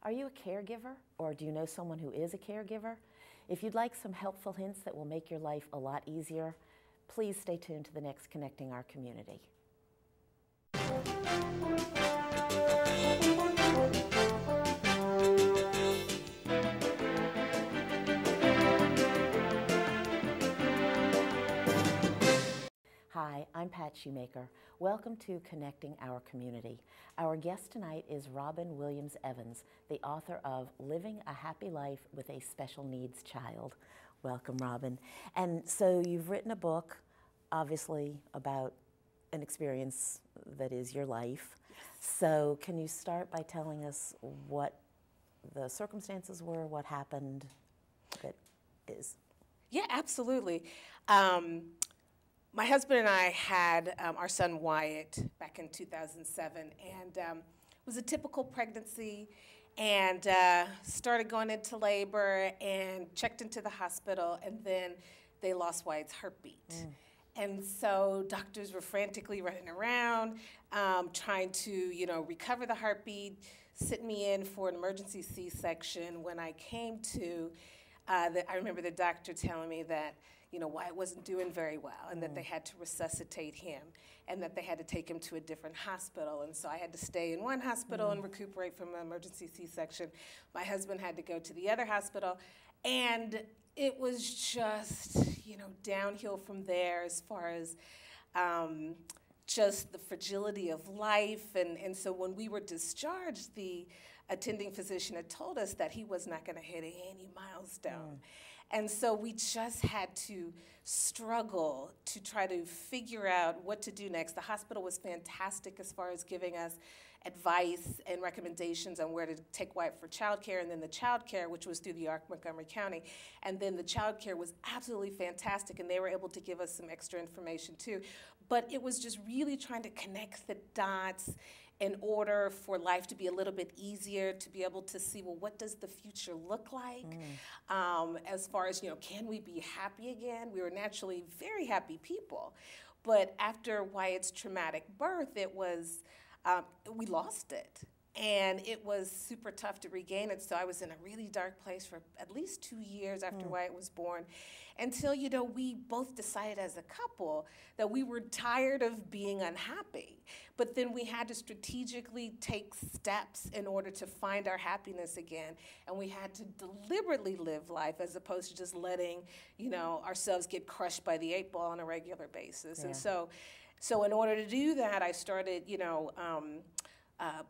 Are you a caregiver, or do you know someone who is a caregiver? If you'd like some helpful hints that will make your life a lot easier, please stay tuned to the next Connecting Our Community. Hi, I'm Pat Shoemaker. Welcome to Connecting Our Community. Our guest tonight is Robin Williams Evans, the author of Living a Happy Life with a Special Needs Child. Welcome, Robin. And so you've written a book, obviously, about an experience that is your life. Yes. So can you start by telling us what the circumstances were, what happened that is? Yeah, absolutely. My husband and I had our son Wyatt back in 2007, and it was a typical pregnancy, and started going into labor and checked into the hospital, and then they lost Wyatt's heartbeat. And so doctors were frantically running around, trying to, recover the heartbeat, sit me in for an emergency C-section. When I came to, I remember the doctor telling me that, Wyatt wasn't doing very well, and that they had to resuscitate him, and that they had to take him to a different hospital. And so I had to stay in one hospital and recuperate from an emergency C-section. My husband had to go to the other hospital, and it was just, downhill from there as far as just the fragility of life. And so when we were discharged, the attending physician had told us that he was not going to hit any milestone. And so we just had to struggle to try to figure out what to do next. The hospital was fantastic as far as giving us advice and recommendations on where to take Wyatt for childcare, and then the childcare, which was through the ARC Montgomery County. And then the childcare was absolutely fantastic, and they were able to give us some extra information too. But it was just really trying to connect the dots in order for life to be a little bit easier, to be able to see, well, what does the future look like? As far as, can we be happy again? We were naturally very happy people. But after Wyatt's traumatic birth, it was, we lost it. And it was super tough to regain it. So I was in a really dark place for at least 2 years after Wyatt was born, until, we both decided as a couple that we were tired of being unhappy. But then we had to strategically take steps in order to find our happiness again. And we had to deliberately live life as opposed to just letting, ourselves get crushed by the 8-ball on a regular basis. Yeah. And so in order to do that, I started,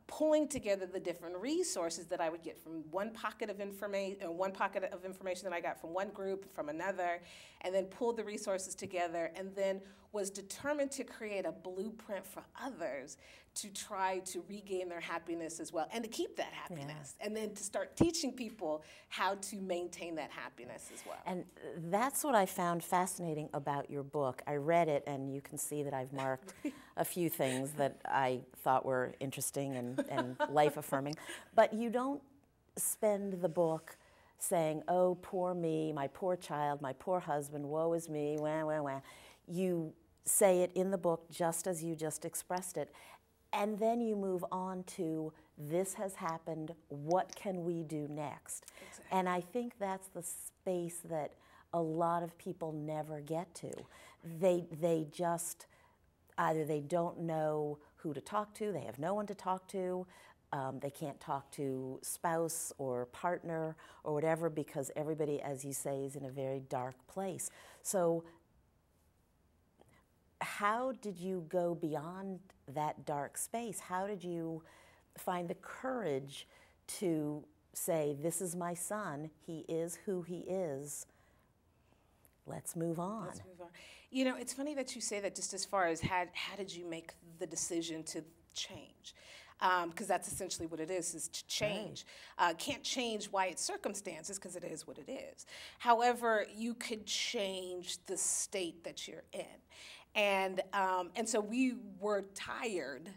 pulling together the different resources that I would get from one pocket of information that I got from one group, from another, and then pulled the resources together, and then was determined to create a blueprint for others to try to regain their happiness as well, and to keep that happiness, and then to start teaching people how to maintain that happiness as well. And that's what I found fascinating about your book. I read it, and you can see that I've marked a few things that I thought were interesting and life-affirming. But you don't spend the book saying, oh, poor me, my poor child, my poor husband, woe is me, wah, wah, wah. You say it in the book just as you just expressed it. And then you move on to, this has happened, what can we do next? Exactly. And I think that's the space that a lot of people never get to. They just, either they don't know who to talk to, they have no one to talk to, they can't talk to spouse or partner or whatever, because everybody, as you say, is in a very dark place. So how did you go beyond that dark space? How did you find the courage to say, this is my son, he is who he is, let's move on? Let's move on. It's funny that you say that, just as far as how did you make the decision to change? Because that's essentially what it is to change. Right. Can't change Wyatt's circumstances, because it is what it is. However, you could change the state that you're in. And so we were tired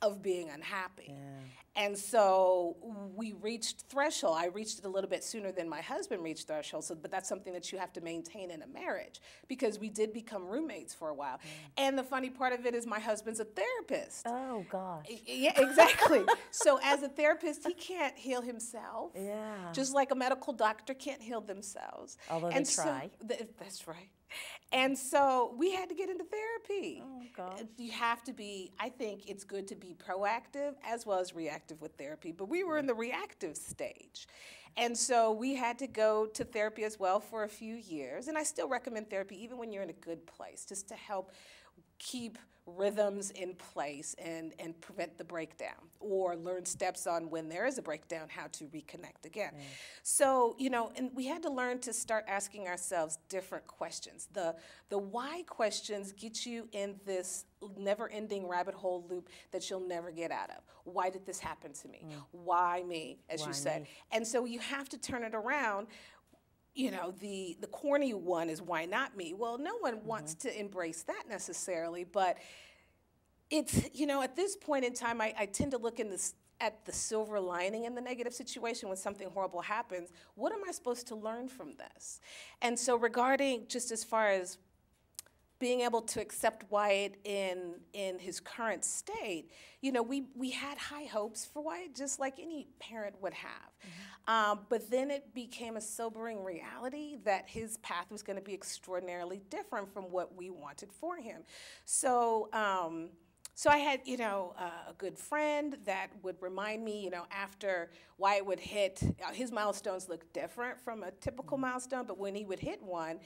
of being unhappy. Yeah. And so we reached threshold. I reached it a little bit sooner than my husband reached threshold, but that's something that you have to maintain in a marriage, because we did become roommates for a while. And the funny part of it is my husband's a therapist. Oh, gosh. Yeah, exactly. So as a therapist, he can't heal himself. Yeah. Just like a medical doctor can't heal themselves. Although they try. That's right. And so we had to get into therapy. Oh, gosh. You have to be, I think it's good to be proactive as well as reactive with therapy, but we were in the reactive stage. And so we had to go to therapy as well for a few years. And I still recommend therapy even when you're in a good place, just to help keep rhythms in place and prevent the breakdown, or learn steps on when there is a breakdown, how to reconnect again. So, and we had to learn to start asking ourselves different questions. The why questions get you in this never-ending rabbit hole loop that you'll never get out of. Why did this happen to me? Why me, as Why you said? me? And so you have to turn it around. The corny one is, why not me? Well, no one wants to embrace that necessarily, but it's, at this point in time, I tend to look at the silver lining in the negative situation. When something horrible happens, what am I supposed to learn from this? And so regarding, just as far as being able to accept Wyatt in his current state, we had high hopes for Wyatt, just like any parent would have. But then it became a sobering reality that his path was going to be extraordinarily different from what we wanted for him. So I had, a good friend that would remind me, after Wyatt would hit, his milestones look different from a typical milestone, but when he would hit one,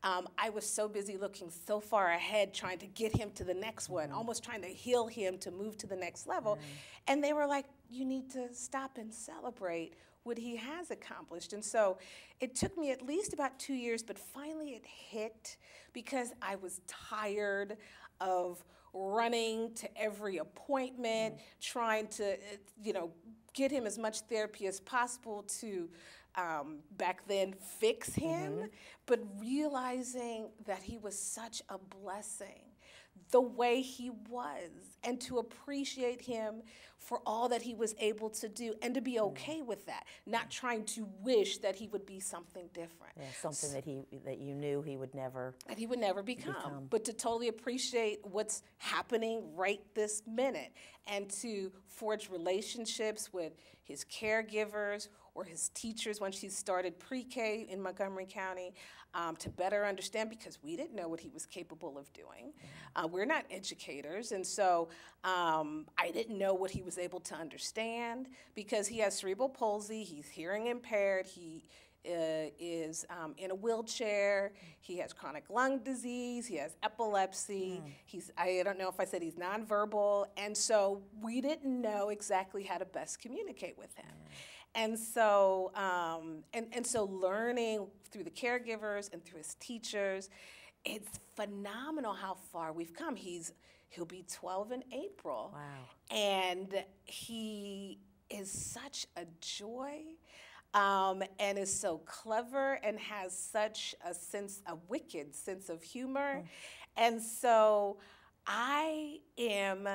I was so busy looking so far ahead, trying to get him to the next one, almost trying to heal him to move to the next level. And they were like, you need to stop and celebrate what he has accomplished. And so it took me at least about 2 years, but finally it hit, because I was tired of running to every appointment, trying to, get him as much therapy as possible to, back then, fix him, but realizing that he was such a blessing the way he was, and to appreciate him for all that he was able to do, and to be okay with that, not trying to wish that he would be something different. Yeah, something that you knew he would never become, but to totally appreciate what's happening right this minute, and to forge relationships with his caregivers or his teachers when she started pre-K in Montgomery County, to better understand, because we didn't know what he was capable of doing. We're not educators, and so I didn't know what he was able to understand, because he has cerebral palsy, he's hearing impaired, he is in a wheelchair, he has chronic lung disease, he has epilepsy, I don't know if I said he's nonverbal, and so we didn't know exactly how to best communicate with him. And so, and so learning through the caregivers and through his teachers, it's phenomenal how far we've come. He'll be 12 in April. Wow. And he is such a joy, and is so clever, and has such a wicked sense of humor. And so I am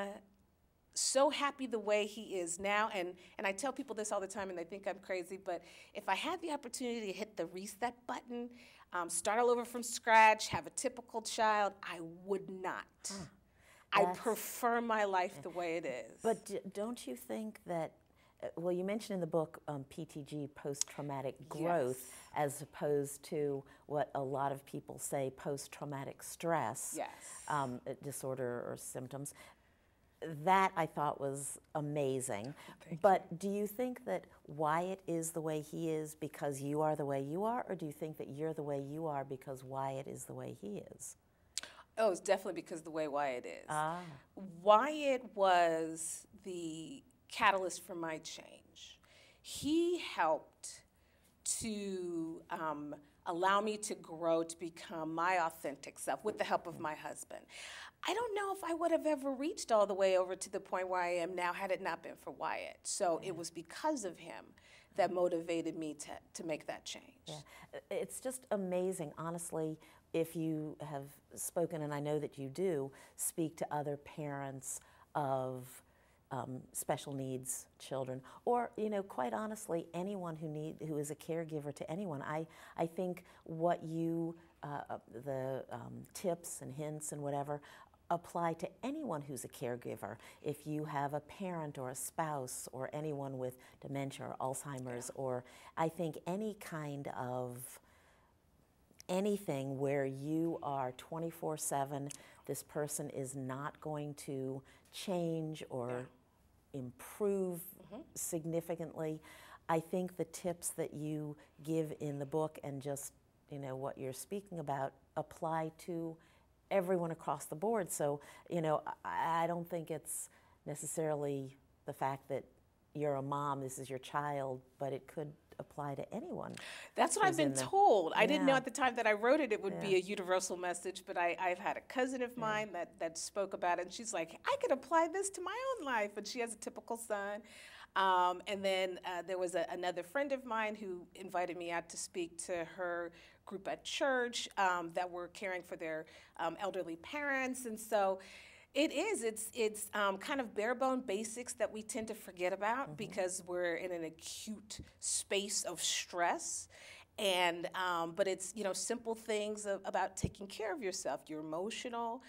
so happy the way he is now, and I tell people this all the time, and they think I'm crazy, but if I had the opportunity to hit the reset button, start all over from scratch, have a typical child, I would not. I prefer my life the way it is. But don't you think that, well, you mentioned in the book PTG, post-traumatic growth, as opposed to what a lot of people say, post-traumatic stress disorder or symptoms. That I thought was amazing. But do you think that Wyatt is the way he is because you are the way you are, or do you think that you're the way you are because Wyatt is the way he is? Oh, it's definitely because of the way Wyatt is. Wyatt was the catalyst for my change. He helped to allow me to grow, to become my authentic self with the help of my husband. I don't know if I would have ever reached all the way over to the point where I am now had it not been for Wyatt. So it was because of him that motivated me to make that change. Yeah. It's just amazing, honestly, if you have spoken, and I know that you do, speak to other parents of special needs children, or quite honestly, anyone who is a caregiver to anyone. I think what the tips and hints and whatever apply to anyone who's a caregiver. If you have a parent or a spouse or anyone with dementia or Alzheimer's, or I think any kind of anything where you are 24/7, this person is not going to change or improve significantly. I think the tips that you give in the book and just what you're speaking about apply to everyone across the board. So I don't think it's necessarily the fact that you're a mom, this is your child, but it could apply to anyone. That's what I've been told. I didn't know at the time that I wrote it would be a universal message, but I've had a cousin of mine that spoke about it, and she's like, I could apply this to my own life, and she has a typical son. And then there was another friend of mine who invited me out to speak to her group at church that were caring for their elderly parents. And so it's kind of bare bone basics that we tend to forget about because we're in an acute space of stress. And but it's simple things about taking care of yourself, your emotional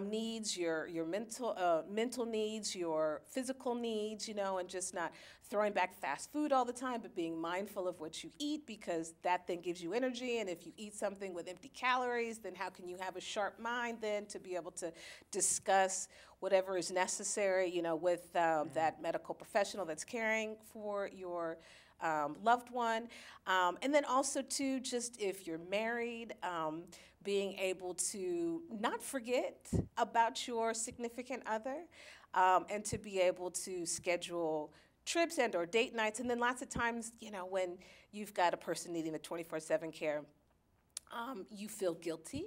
needs, your mental needs, your physical needs, and just not throwing back fast food all the time, but being mindful of what you eat, because that then gives you energy. And if you eat something with empty calories, then how can you have a sharp mind then to be able to discuss whatever is necessary, with that medical professional that's caring for your loved one. And then also too, just if you're married, being able to not forget about your significant other, and to be able to schedule trips and or date nights. And then lots of times, when you've got a person needing the 24/7 care, you feel guilty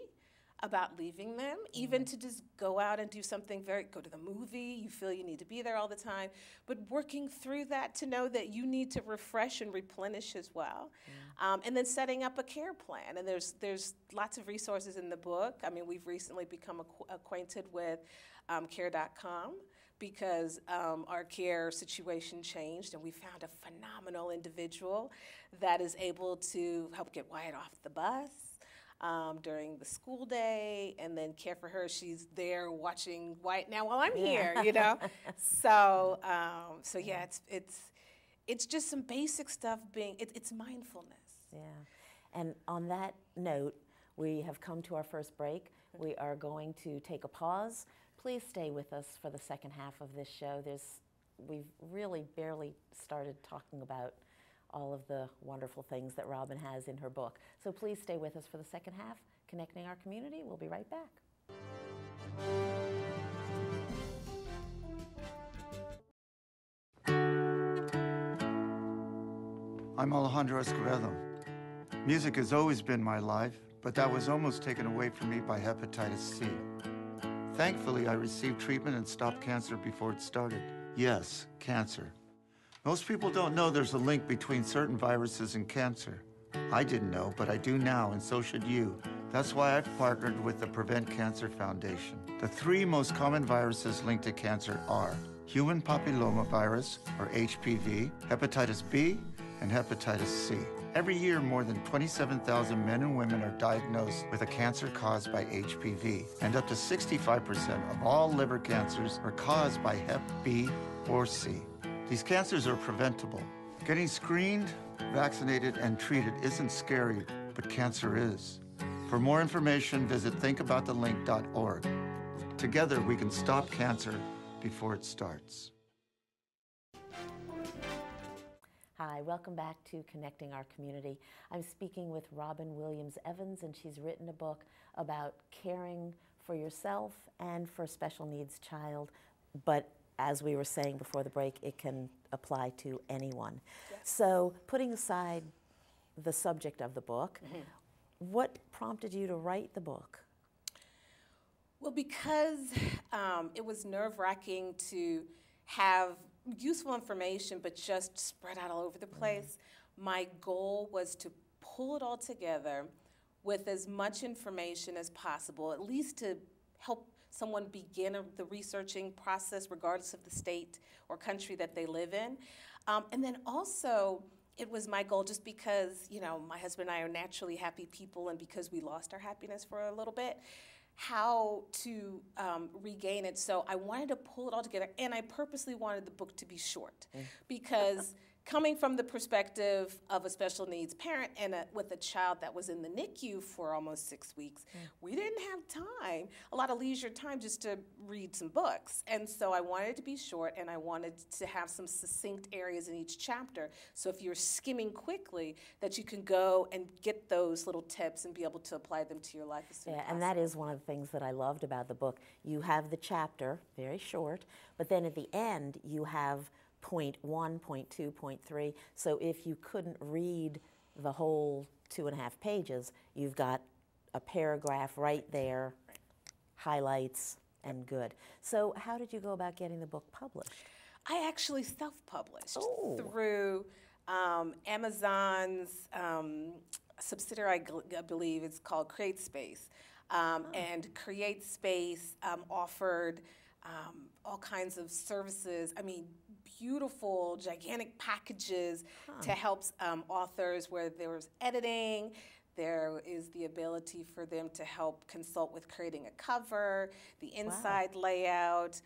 about leaving them, even to just go out and do something go to the movie, you feel you need to be there all the time, but working through that to know that you need to refresh and replenish as well. And then setting up a care plan. And there's lots of resources in the book. I mean, we've recently become acquainted with care.com because our care situation changed, and we found a phenomenal individual that is able to help get Wyatt off the bus during the school day, and then care for her. She's there watching White now while I'm here, So, yeah, it's just some basic stuff. It's mindfulness. Yeah, and on that note, we have come to our first break. We are going to take a pause. Please stay with us for the second half of this show. We've really barely started talking about all of the wonderful things that Robin has in her book. So please stay with us for the second half, Connecting Our Community. We'll be right back. I'm Alejandro Escobedo. Music has always been my life, but that was almost taken away from me by hepatitis C. Thankfully, I received treatment and stopped cancer before it started. Yes, cancer. Most people don't know there's a link between certain viruses and cancer. I didn't know, but I do now, and so should you. That's why I've partnered with the Prevent Cancer Foundation. The 3 most common viruses linked to cancer are human papillomavirus, or HPV, hepatitis B, and hepatitis C. Every year, more than 27,000 men and women are diagnosed with a cancer caused by HPV, and up to 65% of all liver cancers are caused by Hep B or C. These cancers are preventable. Getting screened, vaccinated, and treated isn't scary, but cancer is. For more information, visit thinkaboutthelink.org. Together, we can stop cancer before it starts. Hi, welcome back to Connecting Our Community. I'm speaking with Robin Williams Evans, and she's written a book about caring for yourself and for a special needs child. But as we were saying before the break, it can apply to anyone. Yes. So putting aside the subject of the book, what prompted you to write the book? Well, because it was nerve-wracking to have useful information, but just spread out all over the place. My goal was to pull it all together with as much information as possible, at least to help someone begin the researching process regardless of the state or country that they live in. And then also, it was my goal, just because, you know, my husband and I are naturally happy people, and because we lost our happiness for a little bit, how to regain it. So I wanted to pull it all together, and I purposely wanted the book to be short, because coming from the perspective of a special needs parent and with a child that was in the NICU for almost 6 weeks, we didn't have time, a lot of leisure time, just to read some books. And so I wanted it to be short, and I wanted to have some succinct areas in each chapter. So if you're skimming quickly, that you can go and get those little tips and be able to apply them to your life as soon as possible. And that is one of the things that I loved about the book. You have the chapter, very short, but then at the end you have point 1, point 2, point 3. So if you couldn't read the whole 2.5 pages, you've got a paragraph right there, highlights, and good. So how did you go about getting the book published? I actually self-published Oh. through Amazon's subsidiary, I believe it's called CreateSpace. And CreateSpace offered all kinds of services. I mean, beautiful, gigantic packages to help authors, where there was editing, there is the ability for them to help consult with creating a cover, the inside layout,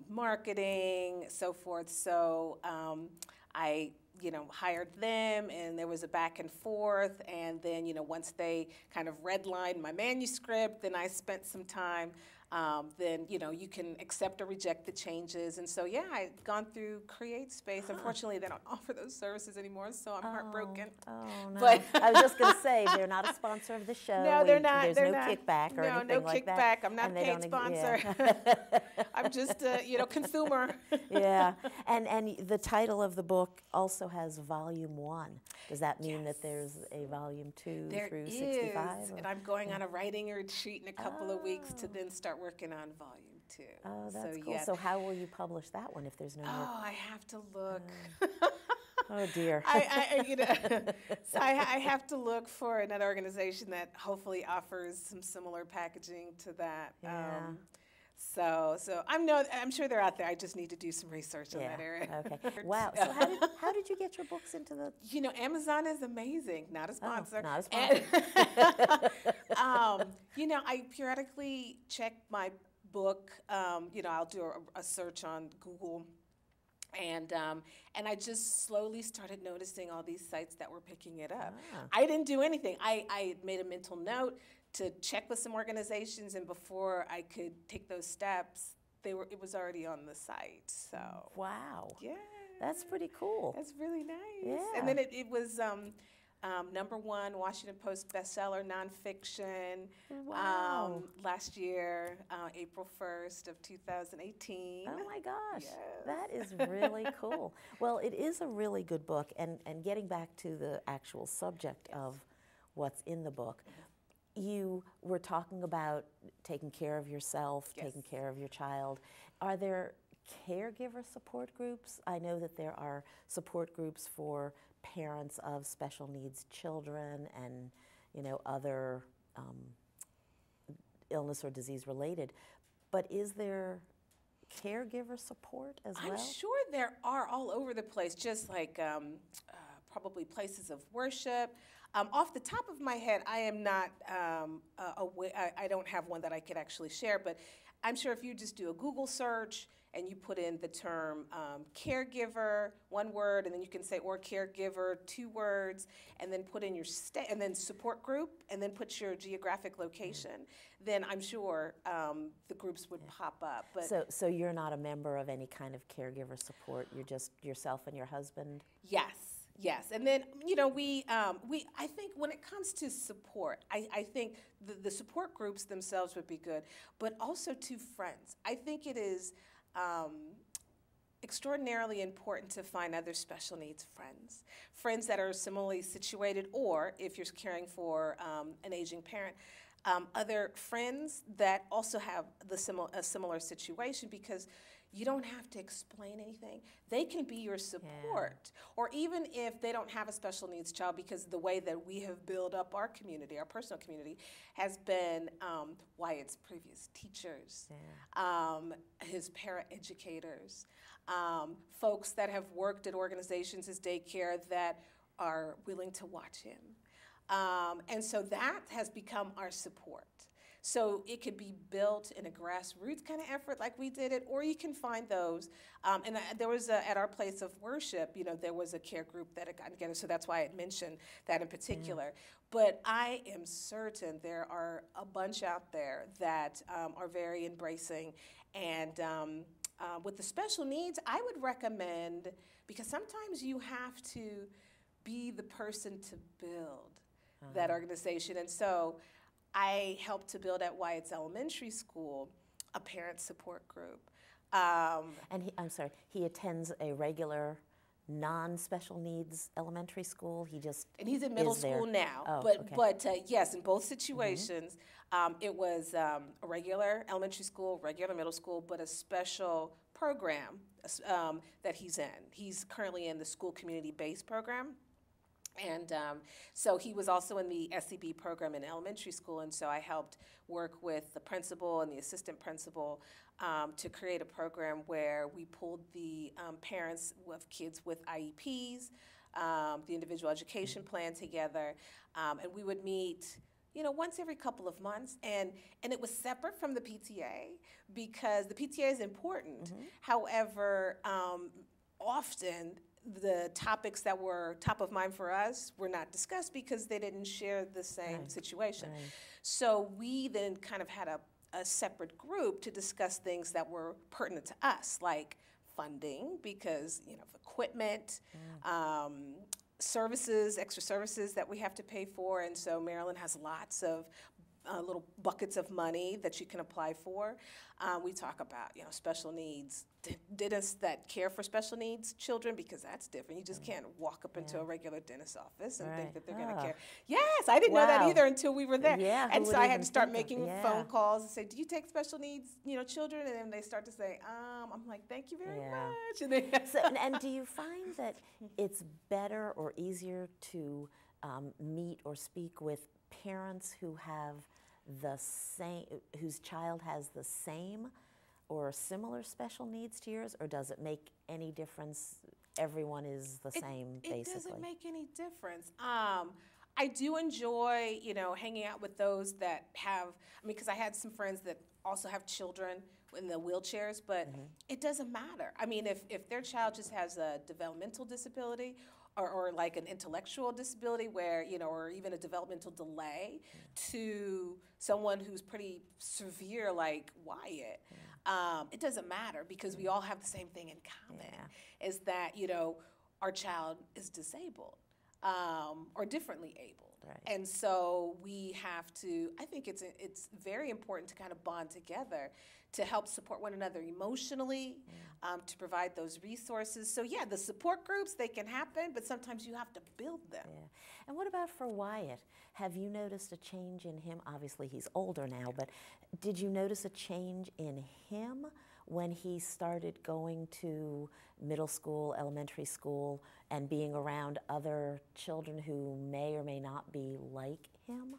marketing, so forth. So I hired them, and there was a back and forth, and then, once they kind of redlined my manuscript, then I spent some time. Then, you can accept or reject the changes. And so, yeah, I'd gone through CreateSpace. Unfortunately, they don't offer those services anymore, so I'm heartbroken. Oh, no. But I was just going to say, they're not a sponsor of the show. No, they're not. There's they're no not. kickback or anything no like kickback. that. I'm not And a they paid don't sponsor. I'm just a, consumer. Yeah. And the title of the book also has Volume 1. Does that mean that there's a Volume 2 There through is, 65? and I'm going on a writing retreat in a couple of weeks to then start working on Volume 2. Oh, that's so, cool. Yeah. So how will you publish that one if there's no more? Oh, I have to look. Oh, dear. So I have to look for another organization that hopefully offers some similar packaging to that. Yeah. So I'm sure they're out there. I just need to do some research on that area. Okay. Wow. So how did you get your books into the? Amazon is amazing. Not a sponsor. Not a sponsor. I periodically check my book. I'll do a search on Google. And I just slowly started noticing all these sites that were picking it up. I didn't do anything. I made a mental note to check with some organizations, and before I could take those steps, it was already on the site. So Wow. yeah, That's pretty cool. that's really nice. Yeah. And then it was #1 Washington Post bestseller nonfiction. Wow. Last year, April 1st of 2018. Oh my gosh, Yes. that is really cool. Well, it is a really good book, and getting back to the actual subject of what's in the book, you were talking about taking care of yourself, taking care of your child. Are there caregiver support groups? I know that there are support groups for parents of special needs children and, other illness or disease related. But is there caregiver support as well? I'm sure there are all over the place, just like probably places of worship. Off the top of my head, I am not I don't have one that I could actually share, but I'm sure if you just do a Google search and you put in the term caregiver, one word, and then you can say or caregiver, 2 words, and then put in your and then support group, and then put your geographic location, then I'm sure the groups would pop up. But So you're not a member of any kind of caregiver support. You're just yourself and your husband. Yes, and then we I think when it comes to support, I think the support groups themselves would be good, but also to friends. I think it is extraordinarily important to find other special needs friends that are similarly situated, or if you're caring for an aging parent, other friends that also have a similar situation, because you don't have to explain anything. They can be your support. Or even if they don't have a special needs child, because the way that we have built up our community, our personal community, has been Wyatt's previous teachers, his paraeducators, folks that have worked at organizations, his daycare, that are willing to watch him. And so that has become our support. So it could be built in a grassroots kind of effort like we did it, or you can find those. There was at our place of worship, there was a care group that had gotten together, so that's why I had mentioned that in particular. But I am certain there are a bunch out there that are very embracing. And with the special needs, I would recommend, because sometimes you have to be the person to build that organization. And so I helped to build at Wyatt's Elementary School a parent support group. And he attends a regular non-special needs elementary school? And he's in middle school now. Oh, but yes, in both situations, it was a regular elementary school, regular middle school, but a special program that he's in. He's currently in the school community-based program. And so he was also in the SEB program in elementary school, and so I helped work with the principal and the assistant principal to create a program where we pulled the parents of kids with IEPs, the individual education plan together, and we would meet once every couple of months, and it was separate from the PTA because the PTA is important. However, often the topics that were top of mind for us were not discussed because they didn't share the same situation. So we then kind of had a separate group to discuss things that were pertinent to us, like funding, because equipment, services, extra services that we have to pay for, and so Maryland has lots of little buckets of money that you can apply for. We talk about special needs, dentists that care for special needs children, because that's different. You just can't walk up into a regular dentist's office and think that they're going to care. Yes, I didn't know that either until we were there. And so I had to start making phone calls and say, do you take special needs children? And then they start to say, I'm like, thank you very much. And do you find that it's better or easier to meet or speak with parents who have whose child has the same or similar special needs to yours, or does it make any difference? Everyone is the same, basically. It doesn't make any difference. I do enjoy, hanging out with those that have, because I had some friends that also have children in the wheelchairs, but it doesn't matter. I mean, if their child just has a developmental disability or like an intellectual disability where, or even a developmental delay to someone who's pretty severe like Wyatt, it doesn't matter because we all have the same thing in common, is that, our child is disabled or differently abled. And so we have to, I think it's very important to kind of bond together to help support one another emotionally, to provide those resources. So the support groups, they can happen, but sometimes you have to build them. And what about for Wyatt? Have you noticed a change in him? Obviously he's older now, but did you notice a change in him when he started going to middle school, elementary school, and being around other children who may or may not be like him?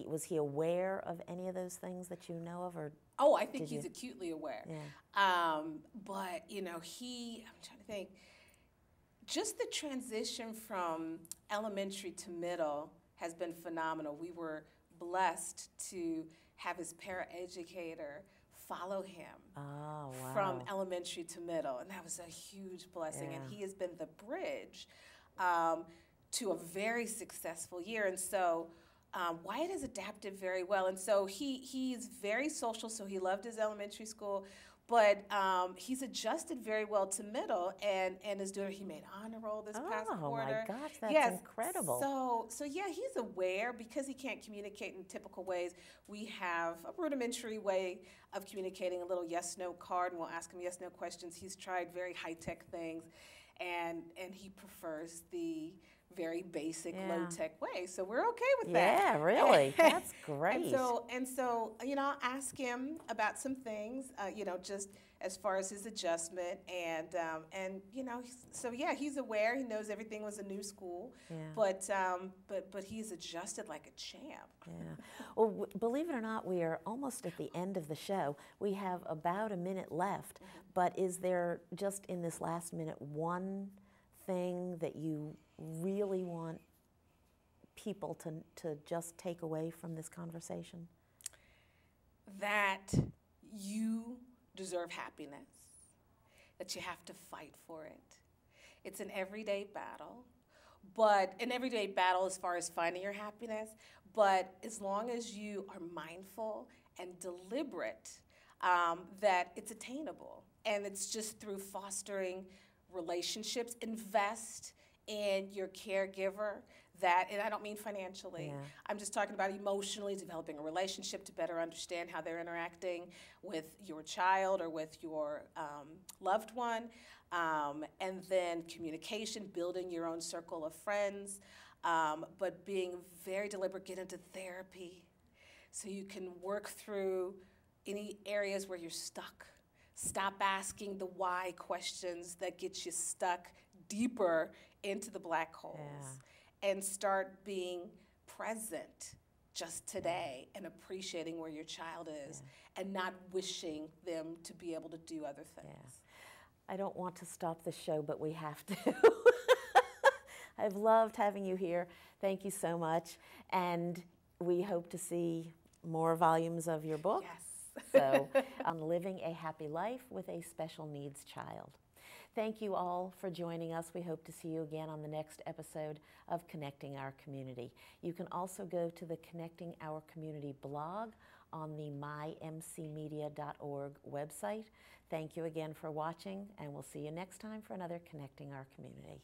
Was he aware of any of those things that you know of, or? Oh, I think he's acutely aware. But I'm trying to think. Just the transition from elementary to middle has been phenomenal. We were blessed to have his paraeducator follow him from elementary to middle, and that was a huge blessing. And he has been the bridge to a very successful year. And so Wyatt has adapted very well, and so he's very social, so he loved his elementary school, but he's adjusted very well to middle, and is doing. He made honor roll this past quarter. Oh my gosh, that's incredible! So he's aware because he can't communicate in typical ways. We have a rudimentary way of communicating, a little yes/no card, and we'll ask him yes/no questions. He's tried very high-tech things, and he prefers the very basic, low-tech way. So we're okay with that. Yeah, really. That's great. And so, I'll ask him about some things, just as far as his adjustment, and you know, so yeah, he's aware. He knows everything was a new school, Yeah. but he's adjusted like a champ. Yeah. Well, believe it or not, we are almost at the end of the show. We have about a minute left, but is there just in this last minute one thing that you really want people to just take away from this conversation? That you deserve happiness, that you have to fight for it. It's an everyday battle, but an everyday battle as far as finding your happiness, but as long as you are mindful and deliberate, that it's attainable. And it's just through fostering relationships, invest in your caregiver, that, and I don't mean financially, Yeah. I'm just talking about emotionally developing a relationship to better understand how they're interacting with your child or with your loved one, and then communication, building your own circle of friends, but being very deliberate, get into therapy so you can work through any areas where you're stuck. Stop asking the why questions that get you stuck deeper into the black holes. Yeah. And start being present just today and appreciating where your child is, and not wishing them to be able to do other things. Yeah. I don't want to stop the show, but we have to. I've loved having you here. Thank you so much. And we hope to see more volumes of your book. Yes. So, on living a happy life with a special needs child. Thank you all for joining us. We hope to see you again on the next episode of Connecting Our Community. You can also go to the Connecting Our Community blog on the mymcmedia.org website. Thank you again for watching, and we'll see you next time for another Connecting Our Community.